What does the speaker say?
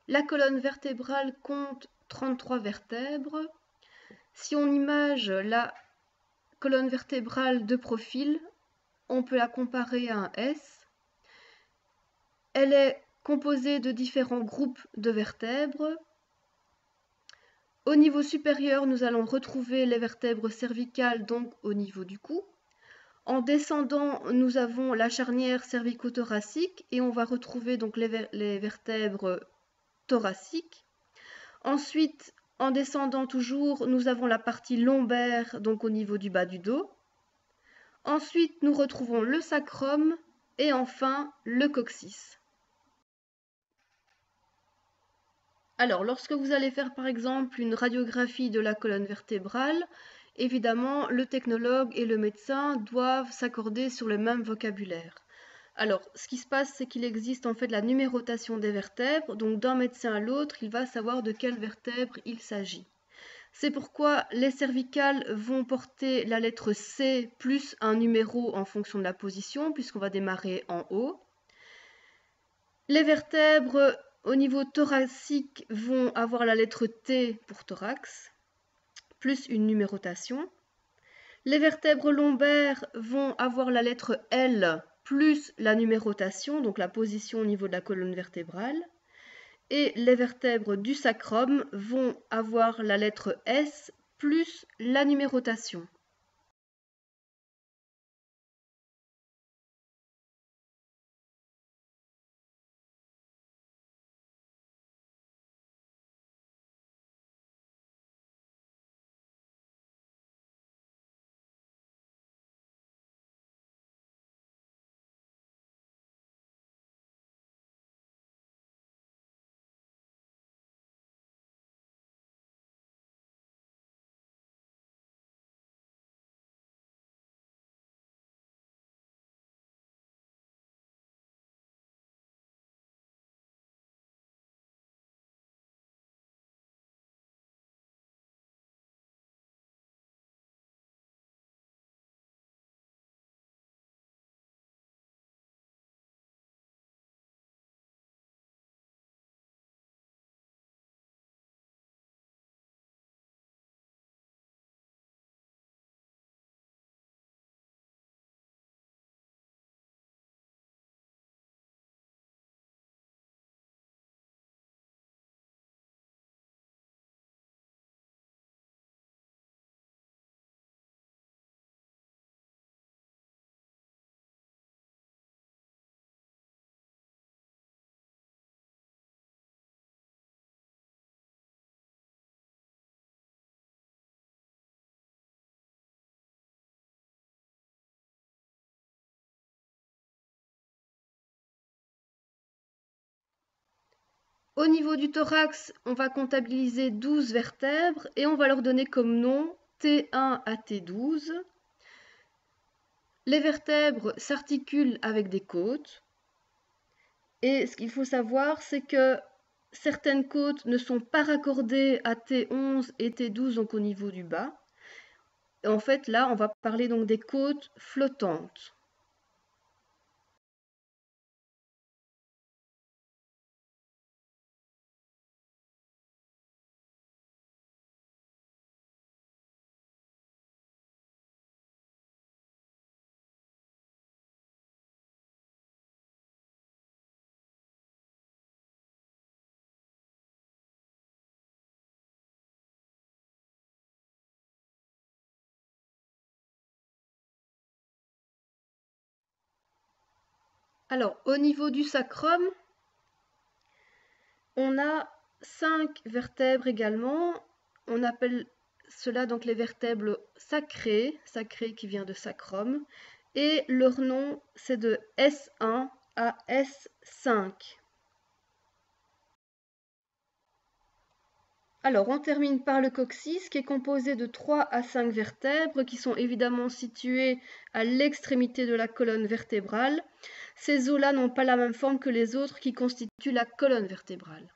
La colonne vertébrale compte 33 vertèbres. Si on image la colonne vertébrale de profil, on peut la comparer à un S. Elle est composée de différents groupes de vertèbres. Au niveau supérieur, nous allons retrouver les vertèbres cervicales, donc au niveau du cou. En descendant, nous avons la charnière cervico-thoracique et on va retrouver donc les vertèbres thoraciques. Ensuite, en descendant toujours, nous avons la partie lombaire, donc au niveau du bas du dos. Ensuite, nous retrouvons le sacrum et enfin le coccyx. Alors, lorsque vous allez faire par exemple une radiographie de la colonne vertébrale, évidemment, le technologue et le médecin doivent s'accorder sur le même vocabulaire. Alors, ce qui se passe, c'est qu'il existe en fait la numérotation des vertèbres, donc d'un médecin à l'autre, il va savoir de quelle vertèbre il s'agit. C'est pourquoi les cervicales vont porter la lettre C plus un numéro en fonction de la position, puisqu'on va démarrer en haut. Les vertèbres au niveau thoracique vont avoir la lettre T pour thorax, plus une numérotation. Les vertèbres lombaires vont avoir la lettre L plus la numérotation, donc la position au niveau de la colonne vertébrale. Et les vertèbres du sacrum vont avoir la lettre S plus la numérotation. Au niveau du thorax, on va comptabiliser 12 vertèbres et on va leur donner comme nom T1 à T12. Les vertèbres s'articulent avec des côtes. Et ce qu'il faut savoir, c'est que certaines côtes ne sont pas raccordées à T11 et T12, donc au niveau du bas. Et en fait, là, on va parler donc des côtes flottantes. Alors, au niveau du sacrum, on a 5 vertèbres également. On appelle cela donc les vertèbres sacrées, sacrées qui vient de sacrum. Et leur nom, c'est de S1 à S5. Alors, on termine par le coccyx qui est composé de 3 à 5 vertèbres qui sont évidemment situées à l'extrémité de la colonne vertébrale. Ces os-là n'ont pas la même forme que les autres qui constituent la colonne vertébrale.